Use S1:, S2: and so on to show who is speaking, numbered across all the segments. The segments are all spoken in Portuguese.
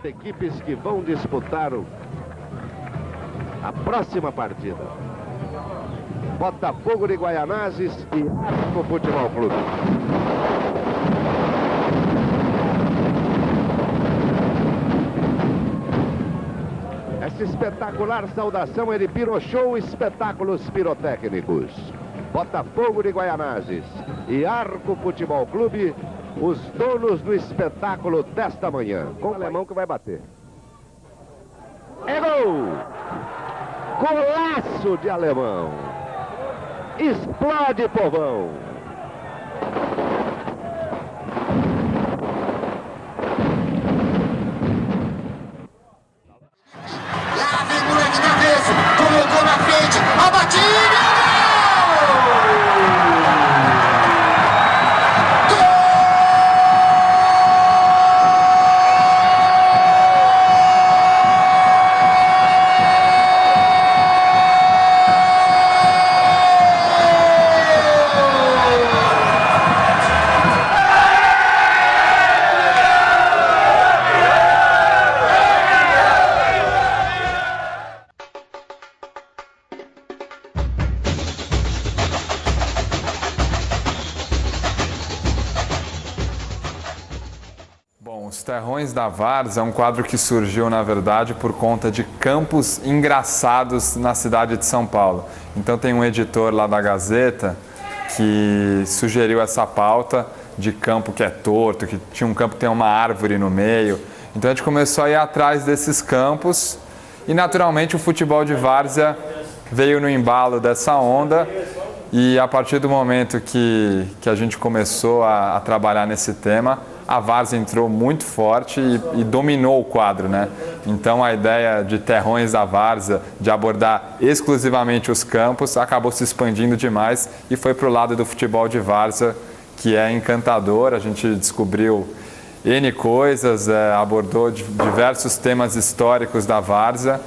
S1: Equipes que vão disputar a próxima partida. Botafogo de Guaianazes e Arco Futebol Clube. Essa espetacular saudação é de Piroshow Espetáculos Pirotécnicos. Botafogo de Guaianazes e Arco Futebol Clube, os donos do espetáculo desta manhã. Com o alemão que vai bater. É gol! Golaço de alemão! Explode, povão!
S2: Lá vem moleque na mesa, colocou na frente, a batida!
S3: Os Terrões da Várzea é um quadro que surgiu, na verdade, por conta de campos engraçados na cidade de São Paulo. Então tem um editor lá da Gazeta que sugeriu essa pauta de campo que é torto, que tinha um campo que tem uma árvore no meio. Então a gente começou a ir atrás desses campos e, naturalmente, o futebol de várzea veio no embalo dessa onda. E a partir do momento que a gente começou a trabalhar nesse tema, a várzea entrou muito forte e dominou o quadro, né? Então a ideia de Terrões da Várzea, de abordar exclusivamente os campos, acabou se expandindo demais e foi para o lado do futebol de várzea, que é encantador. A gente descobriu N coisas, abordou diversos temas históricos da várzea.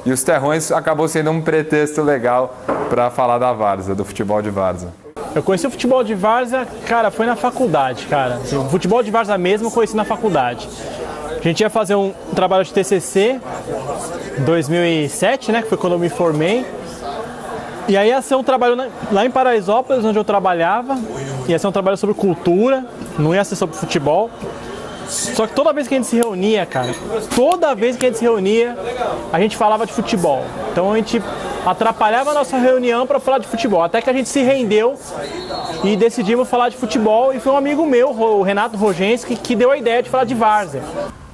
S3: E os Terrões acabou sendo um pretexto legal para falar da várzea, do futebol de várzea.
S4: Eu conheci o futebol de várzea, cara, foi na faculdade, cara. Assim, o futebol de várzea mesmo eu conheci na faculdade. A gente ia fazer um trabalho de TCC em 2007, né, que foi quando eu me formei. E aí ia ser um trabalho lá em Paraisópolis, onde eu trabalhava. Ia ser um trabalho sobre cultura, não ia ser sobre futebol. Só que toda vez que a gente se reunia, cara, a gente falava de futebol. Então a gente atrapalhava a nossa reunião para falar de futebol. Até que a gente se rendeu e decidimos falar de futebol. E foi um amigo meu, o Renato Rogenski, que deu a ideia de falar de várzea.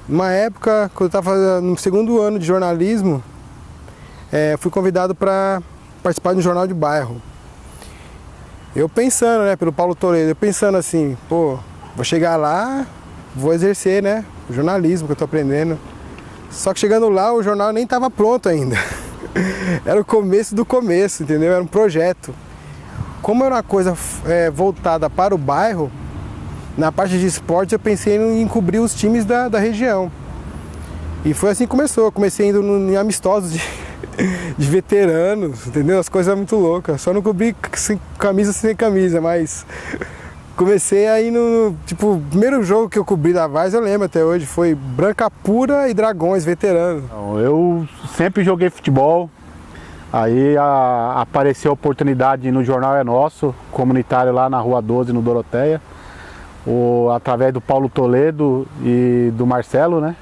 S5: Uma época, quando eu estava no segundo ano de jornalismo, fui convidado para participar de um jornal de bairro. Eu pensando, né, pelo Paulo Toledo, assim, pô, vou chegar lá, vou exercer, né, o jornalismo que eu estou aprendendo. Só que chegando lá, o jornal nem estava pronto ainda. Era o começo do começo, entendeu? Era um projeto. Como era uma coisa voltada para o bairro, na parte de esporte eu pensei em cobrir os times da região. E foi assim que começou. Eu comecei indo em amistosos de veteranos, entendeu? As coisas muito loucas. Só não cobri sem camisa, mas comecei aí no o primeiro jogo que eu cobri da várzea, eu lembro até hoje, foi Branca Pura e Dragões, veteranos.
S6: Eu sempre joguei futebol, aí apareceu a oportunidade no Jornal É Nosso, comunitário lá na Rua 12, no Doroteia, através do Paulo Toledo e do Marcelo, né?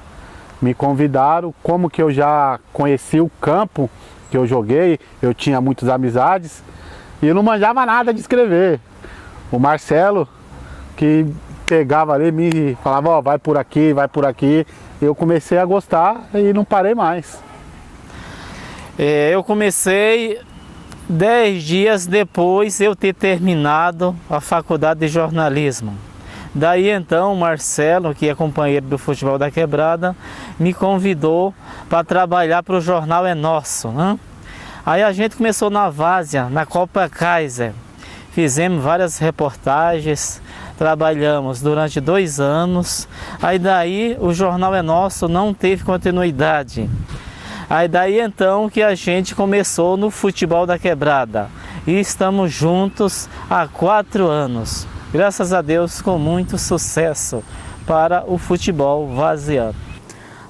S6: Me convidaram, como que eu já conheci o campo que eu joguei, eu tinha muitas amizades e eu não manjava nada de escrever. O Marcelo, que pegava ali, me falava, ó, vai por aqui, eu comecei a gostar e não parei mais.
S7: Eu comecei 10 dias depois eu ter terminado a faculdade de jornalismo. Daí então o Marcelo, que é companheiro do Futebol da Quebrada, me convidou para trabalhar para o Jornal É Nosso, né? Aí a gente começou na várzea, na Copa Kaiser. Fizemos várias reportagens, trabalhamos durante 2 anos. Aí daí o Jornal É Nosso não teve continuidade. Aí daí então que a gente começou no Futebol da Quebrada. e estamos juntos há 4 anos. Graças a Deus, com muito sucesso para o futebol varziano.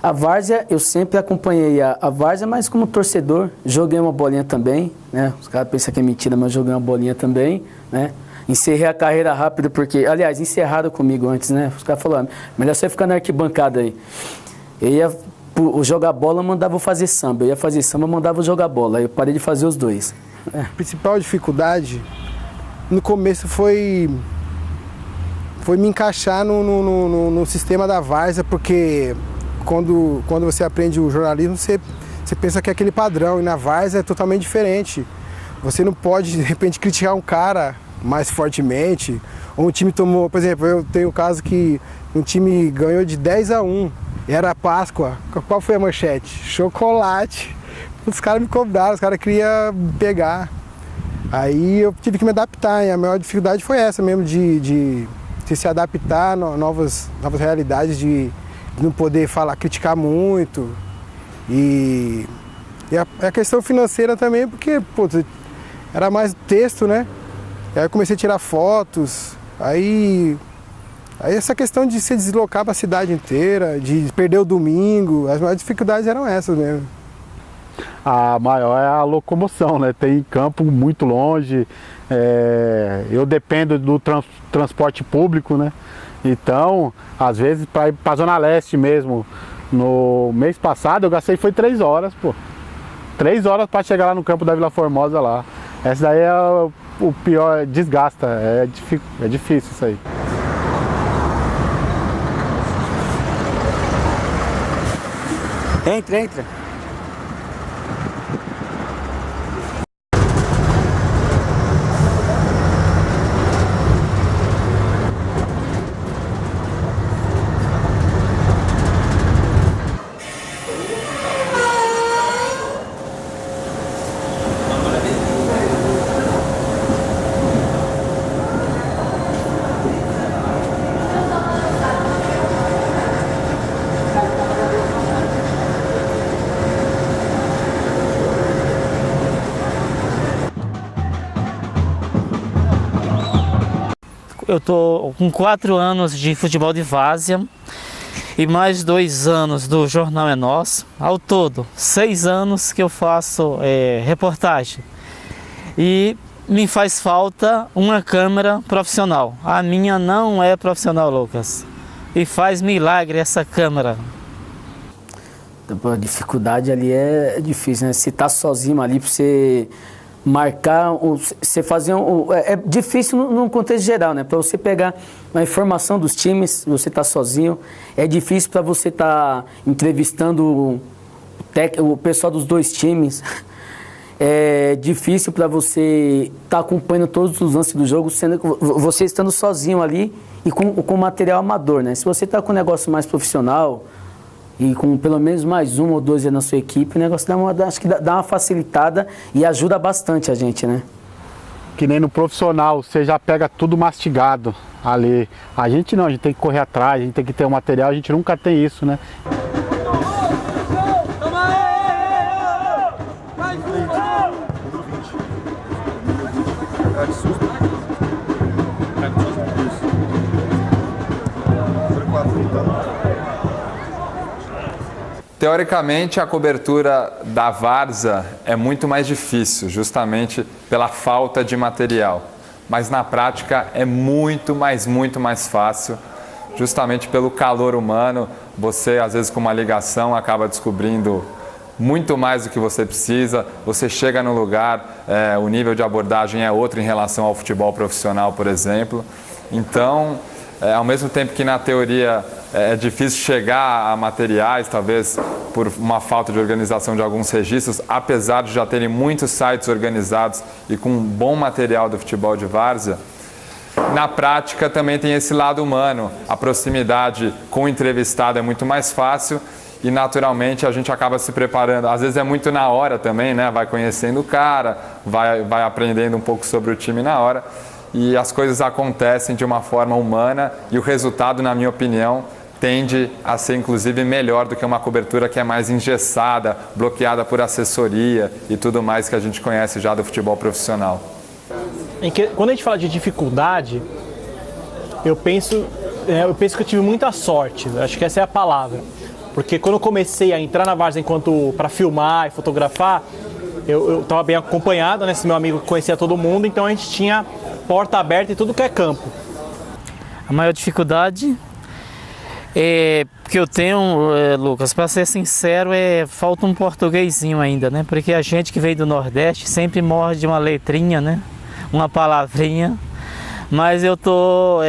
S8: A várzea, eu sempre acompanhei a várzea, mas como torcedor, joguei uma bolinha também, né? Os caras pensam que é mentira, mas joguei uma bolinha também, né? Encerrei a carreira rápido porque, aliás, encerraram comigo antes, né? Os caras falaram, melhor você ficar na arquibancada aí. Eu ia jogar bola, mandava eu fazer samba. Eu ia fazer samba, mandava eu jogar bola. Aí eu parei de fazer os dois.
S5: A principal dificuldade, no começo, foi me encaixar no sistema da várzea, porque quando você aprende o jornalismo, você pensa que é aquele padrão, e na várzea é totalmente diferente. Você não pode, de repente, criticar um cara mais fortemente, ou um time tomou, por exemplo, eu tenho um caso que um time ganhou de 10-1, era Páscoa. Qual foi a manchete? Chocolate. Os caras me cobraram, os caras queriam pegar. Aí eu tive que me adaptar, e a maior dificuldade foi essa mesmo, de se adaptar a novas realidades, de não poder criticar muito. E a questão financeira também, porque era mais texto, né? Aí eu comecei a tirar fotos, aí essa questão de se deslocar para a cidade inteira, de perder o domingo, as maiores dificuldades eram essas mesmo.
S6: A maior é a locomoção, né? Tem campo muito longe, eu dependo do transporte público, né? Então, às vezes, para ir para a Zona Leste mesmo, no mês passado eu gastei 3 horas, 3 horas para chegar lá no campo da Vila Formosa lá. Essa daí é o pior, desgasta, é difícil isso aí.
S8: Entra.
S7: Eu estou com 4 anos de futebol de várzea e mais 2 anos do Jornal é Nosso. Ao todo, 6 anos que eu faço reportagem. E me faz falta uma câmera profissional. A minha não é profissional, Lucas. E faz milagre essa câmera.
S8: A dificuldade ali é difícil, né? Você tá sozinho ali para você marcar, você fazer é difícil num contexto geral, né? Para você pegar a informação dos times, você tá sozinho, é difícil para você estar entrevistando o pessoal dos 2 times, é difícil para você estar acompanhando todos os lances do jogo, sendo você estando sozinho ali e com material amador, né? Se você tá com um negócio mais profissional e com pelo menos mais 1 ou 2 na sua equipe, o negócio acho que dá uma facilitada e ajuda bastante a gente, né?
S6: Que nem no profissional, você já pega tudo mastigado ali. A gente não, a gente tem que correr atrás, a gente tem que ter o material, a gente nunca tem isso, né?
S3: Teoricamente, a cobertura da várzea é muito mais difícil, justamente pela falta de material. Mas na prática é muito mais fácil, justamente pelo calor humano. Você, às vezes, com uma ligação, acaba descobrindo muito mais do que você precisa. Você chega no lugar, o nível de abordagem é outro em relação ao futebol profissional, por exemplo. Então, ao mesmo tempo que na teoria é difícil chegar a materiais, talvez por uma falta de organização de alguns registros, apesar de já terem muitos sites organizados e com um bom material do futebol de várzea, na prática também tem esse lado humano. A proximidade com o entrevistado é muito mais fácil e naturalmente a gente acaba se preparando. Às vezes é muito na hora também, né? Vai conhecendo o cara, vai aprendendo um pouco sobre o time na hora. E as coisas acontecem de uma forma humana e o resultado, na minha opinião, tende a ser inclusive melhor do que uma cobertura que é mais engessada, bloqueada por assessoria e tudo mais que a gente conhece já do futebol profissional.
S4: Quando a gente fala de dificuldade, eu penso que eu tive muita sorte. Acho que essa é a palavra. Porque quando eu comecei a entrar na várzea para filmar e fotografar, eu estava bem acompanhado, né? Esse meu amigo conhecia todo mundo, então a gente tinha porta aberta em tudo que é campo.
S7: A maior dificuldade que eu tenho, Lucas, para ser sincero, falta um portuguesinho ainda, né? Porque a gente que veio do Nordeste sempre morre de uma letrinha, né? Uma palavrinha. Mas eu tô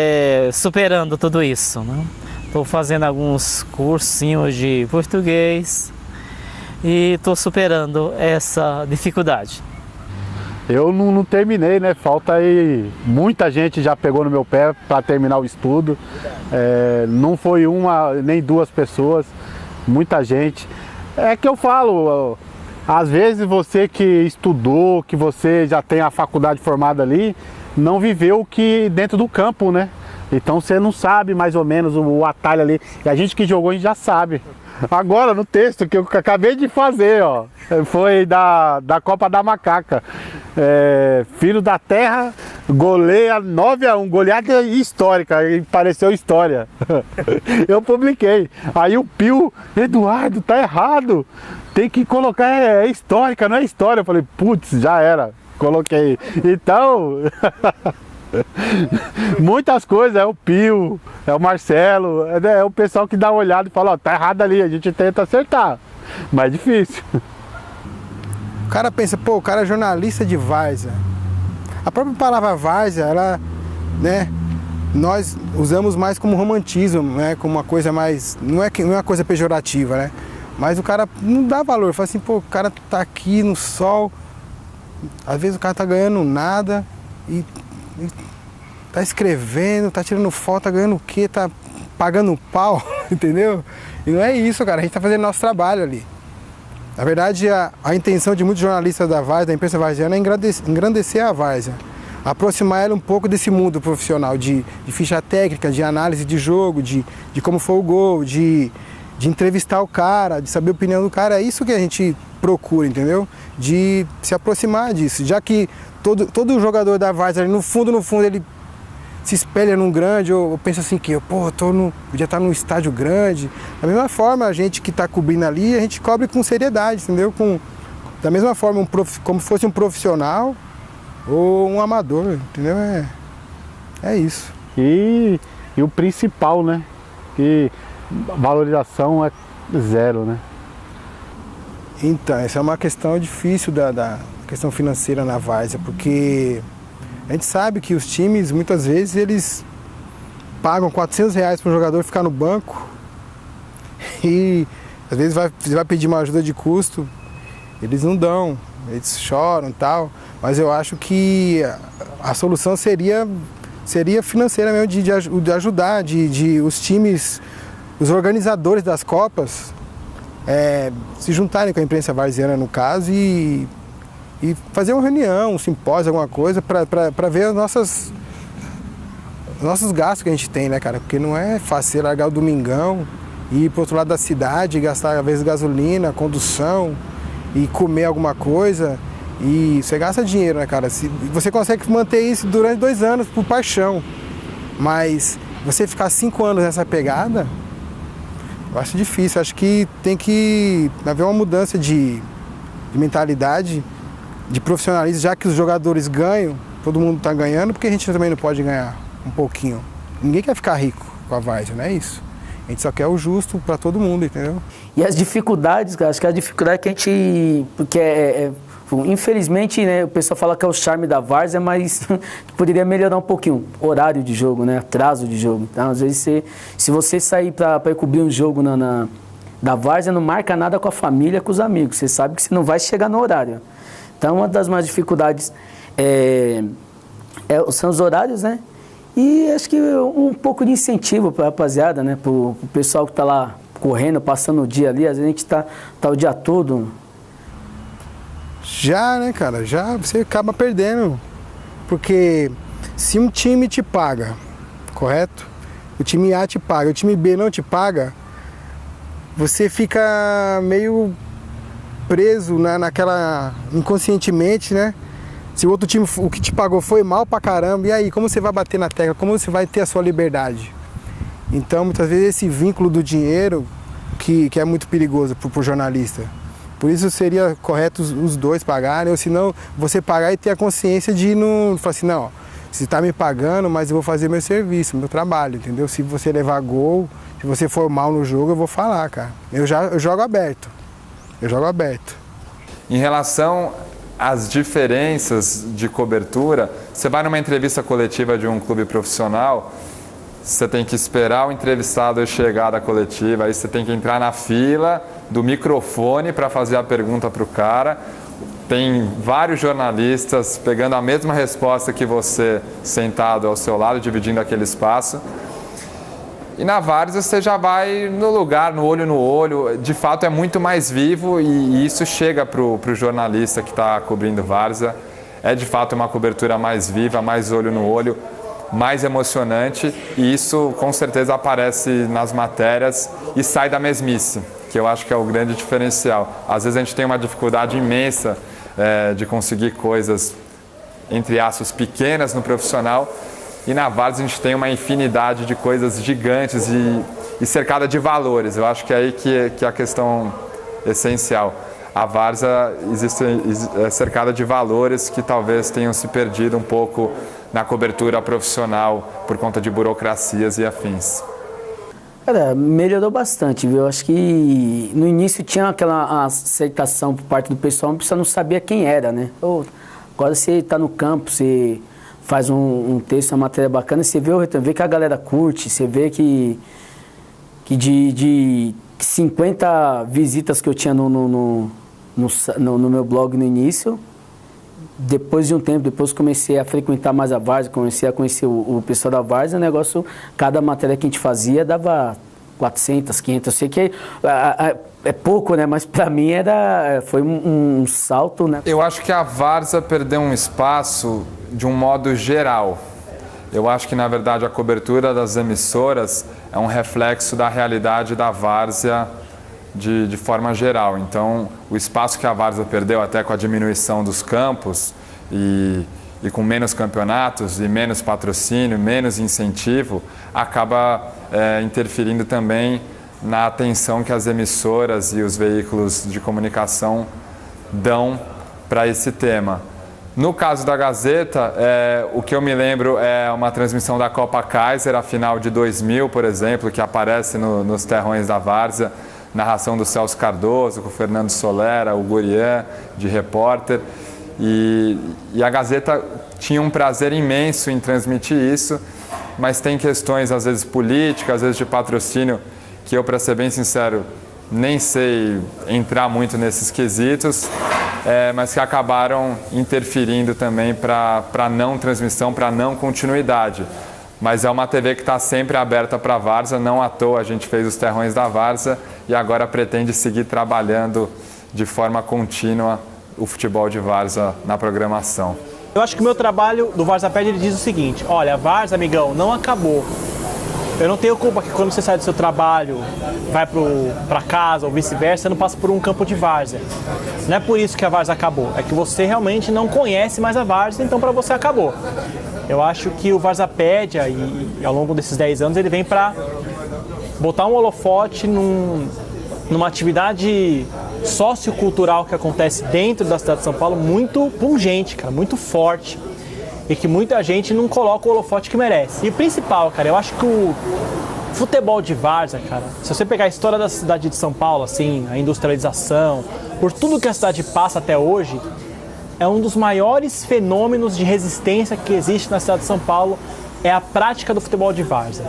S7: superando tudo isso, né? Estou fazendo alguns cursinhos de português e estou superando essa dificuldade.
S6: Eu não terminei, né? Falta aí, muita gente já pegou no meu pé para terminar o estudo. Não foi uma nem duas pessoas, muita gente. É que eu falo, às vezes você que estudou, que você já tem a faculdade formada ali, não viveu o que dentro do campo, né? Então você não sabe mais ou menos o atalho ali. E a gente que jogou, a gente já sabe. Agora no texto que eu acabei de fazer, ó, foi da Copa da Macaca. Filho da Terra goleia 9-1, goleada histórica, e pareceu história. Eu publiquei. Aí o Pio, Eduardo, tá errado. Tem que colocar histórica, não é história. Eu falei, putz, já era. Coloquei. Então... muitas coisas, é o Pio, é o Marcelo, é o pessoal que dá uma olhada e fala, ó, tá errado ali, a gente tenta acertar, mas é difícil.
S5: O cara pensa, pô, o cara é jornalista de várzea. A própria palavra várzea, ela, né, nós usamos mais como romantismo, né, como uma coisa mais, não é uma coisa pejorativa, né, mas o cara não dá valor, fala assim, pô, o cara tá aqui no sol, às vezes o cara tá ganhando nada e tá escrevendo, tá tirando foto, tá ganhando o quê? Tá pagando pau, entendeu? E não é isso, cara, a gente tá fazendo nosso trabalho ali. Na verdade, a intenção de muitos jornalistas da várzea, da imprensa varziana, é engrandecer a várzea, aproximar ela um pouco desse mundo profissional, de ficha técnica, de análise de jogo, de como foi o gol, de entrevistar o cara, de saber a opinião do cara. É isso que a gente procura, entendeu? De se aproximar disso, já que todo jogador da várzea, no fundo, ele se espelha num grande, ou pensa assim que, pô, podia estar num estádio grande. Da mesma forma, a gente que está cobrindo ali, a gente cobre com seriedade, entendeu? Da mesma forma, como fosse um profissional ou um amador, entendeu? É isso.
S6: E o principal, né? Que valorização é zero, né?
S5: Então, essa é uma questão difícil da questão financeira na várzea, porque a gente sabe que os times, muitas vezes, eles pagam R$400 para um jogador ficar no banco e às vezes você vai pedir uma ajuda de custo, eles não dão, eles choram e tal, mas eu acho que a solução seria financeira mesmo, de ajudar, de os times, os organizadores das Copas se juntarem com a imprensa varziana, no caso, e fazer uma reunião, um simpósio, alguma coisa, para ver os nossos gastos que a gente tem, né, cara? Porque não é fácil você largar o domingão e ir pro outro lado da cidade, gastar, às vezes, gasolina, condução e comer alguma coisa. E você gasta dinheiro, né, cara? Você consegue manter isso durante 2 anos por paixão, mas você ficar 5 anos nessa pegada, eu acho difícil. Acho que tem que haver uma mudança de mentalidade, de profissionalismo, já que os jogadores ganham, todo mundo está ganhando, porque a gente também não pode ganhar um pouquinho. Ninguém quer ficar rico com a várzea, não é isso. A gente só quer o justo para todo mundo, entendeu?
S8: E as dificuldades, cara, acho que a dificuldade que a gente... Porque infelizmente, né, o pessoal fala que é o charme da várzea, mas poderia melhorar um pouquinho. Horário de jogo, né, atraso de jogo. Então, às vezes, se você sair para cobrir um jogo da várzea, não marca nada com a família, com os amigos. Você sabe que você não vai chegar no horário. Então, uma das maiores dificuldades são os horários, né? E acho que um pouco de incentivo para a rapaziada, né? Para o pessoal que está lá correndo, passando o dia ali. Às vezes a gente tá o dia todo.
S5: Já, né, cara? Já você acaba perdendo. Porque se um time te paga, correto? O time A te paga, o time B não te paga, você fica meio preso naquela, inconscientemente, né? Se o outro time, o que te pagou foi mal pra caramba, e aí, como você vai bater na tecla? Como você vai ter a sua liberdade? Então, muitas vezes, esse vínculo do dinheiro que é muito perigoso pro jornalista. Por isso seria correto os dois pagarem, ou senão você pagar e ter a consciência de não falar assim, não, você está me pagando, mas eu vou fazer meu serviço, meu trabalho, entendeu? Se você levar gol, se você for mal no jogo, eu vou falar, cara. Eu jogo aberto. Eu jogo aberto.
S3: Em relação às diferenças de cobertura, você vai numa entrevista coletiva de um clube profissional, você tem que esperar o entrevistado chegar da coletiva, aí você tem que entrar na fila do microfone para fazer a pergunta para o cara. Tem vários jornalistas pegando a mesma resposta que você, sentado ao seu lado, dividindo aquele espaço. E na várzea você já vai no lugar, no olho. De fato é muito mais vivo e isso chega para o jornalista que está cobrindo várzea. É de fato uma cobertura mais viva, mais olho no olho, mais emocionante, e isso com certeza aparece nas matérias e sai da mesmice, que eu acho que é o grande diferencial. Às vezes a gente tem uma dificuldade imensa de conseguir coisas, entre aspas, pequenas no profissional, e na várzea a gente tem uma infinidade de coisas gigantes e cercada de valores. Eu acho que é aí que é a questão essencial. A várzea é cercada de valores que talvez tenham se perdido um pouco na cobertura profissional por conta de burocracias e afins.
S8: Cara, melhorou bastante, viu? Eu acho que no início tinha aquela aceitação por parte do pessoal, mas o pessoal não sabia quem era, né? Agora você está no campo, você faz um texto, uma matéria bacana, você vê que a galera curte, você vê que de 50 visitas que eu tinha no meu blog no início, depois de um tempo, depois comecei a frequentar mais a várzea, comecei a conhecer o pessoal da várzea, o negócio, cada matéria que a gente fazia dava 400, 500, eu sei que é pouco, né? Mas para mim foi um salto, né?
S3: Eu acho que a várzea perdeu um espaço de um modo geral. Eu acho que, na verdade, a cobertura das emissoras é um reflexo da realidade da várzea de forma geral. Então, o espaço que a várzea perdeu, até com a diminuição dos campos e com menos campeonatos e menos patrocínio, menos incentivo, acaba interferindo também na atenção que as emissoras e os veículos de comunicação dão para esse tema. No caso da Gazeta, o que eu me lembro é uma transmissão da Copa Kaiser, a final de 2000, por exemplo, que aparece nos terrões da várzea, narração do Celso Cardoso, com o Fernando Solera, o Gurian, de repórter. E a Gazeta tinha um prazer imenso em transmitir isso, mas tem questões, às vezes, políticas, às vezes de patrocínio, que eu, para ser bem sincero, nem sei entrar muito nesses quesitos, mas que acabaram interferindo também para não transmissão, para não continuidade. Mas é uma TV que está sempre aberta para a várzea, não à toa a gente fez os terrões da várzea e agora pretende seguir trabalhando de forma contínua o futebol de várzea na programação.
S4: Eu acho que o meu trabalho do VarzeaPed, ele diz o seguinte: olha, a várzea, amigão, não acabou. Eu não tenho culpa que quando você sai do seu trabalho, vai para casa ou vice-versa, você não passa por um campo de várzea. Não é por isso que a várzea acabou, é que você realmente não conhece mais a várzea, então para você acabou. Eu acho que o VarzeaPed, e ao longo desses 10 anos, ele vem para botar um holofote numa atividade sociocultural que acontece dentro da cidade de São Paulo muito pungente, cara, muito forte. E que muita gente não coloca o holofote que merece. E o principal, cara, eu acho que o futebol de várzea, cara, se você pegar a história da cidade de São Paulo, assim, a industrialização, por tudo que a cidade passa até hoje, é um dos maiores fenômenos de resistência que existe na cidade de São Paulo, é a prática do futebol de várzea.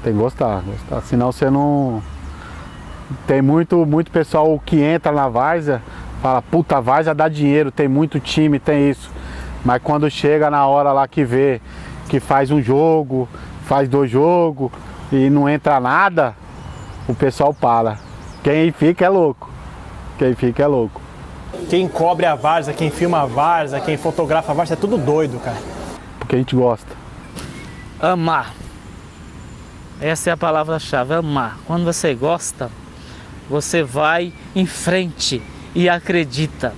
S6: Tem que gostar, senão você não... Tem muito pessoal que entra na várzea, fala, puta, a várzea dá dinheiro, tem muito time, tem isso. Mas quando chega na hora lá que vê que faz um jogo, faz 2 jogos e não entra nada, o pessoal para. Quem fica é louco. Quem fica é louco.
S4: Quem cobre a várzea, quem filma a várzea, quem fotografa a várzea, é tudo doido, cara.
S6: Porque a gente gosta.
S7: Amar. Essa é a palavra-chave, amar. Quando você gosta, você vai em frente e acredita.